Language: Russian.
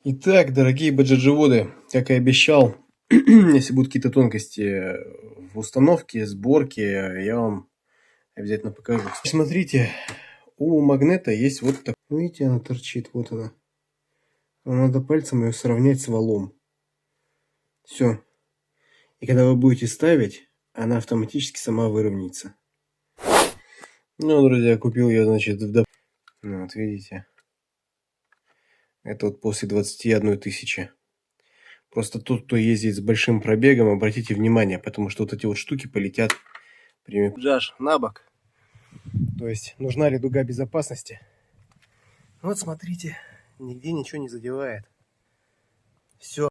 Итак, дорогие баджадживоды, как и обещал, если будут какие-то тонкости в установке, сборке, я вам обязательно покажу. Смотрите, у магнета есть вот так. Видите, она торчит, вот она. Надо пальцем ее сравнять с валом. Все. И когда вы будете ставить, она автоматически сама выровняется. Ну, друзья, купил я, значит, Ну, вот видите. Это вот после 21 тысячи. Просто тот, кто ездит с большим пробегом, обратите внимание, потому что вот эти вот штуки полетят Джаш на бок. То есть нужна ли дуга безопасности? Вот смотрите, нигде ничего не задевает. Все.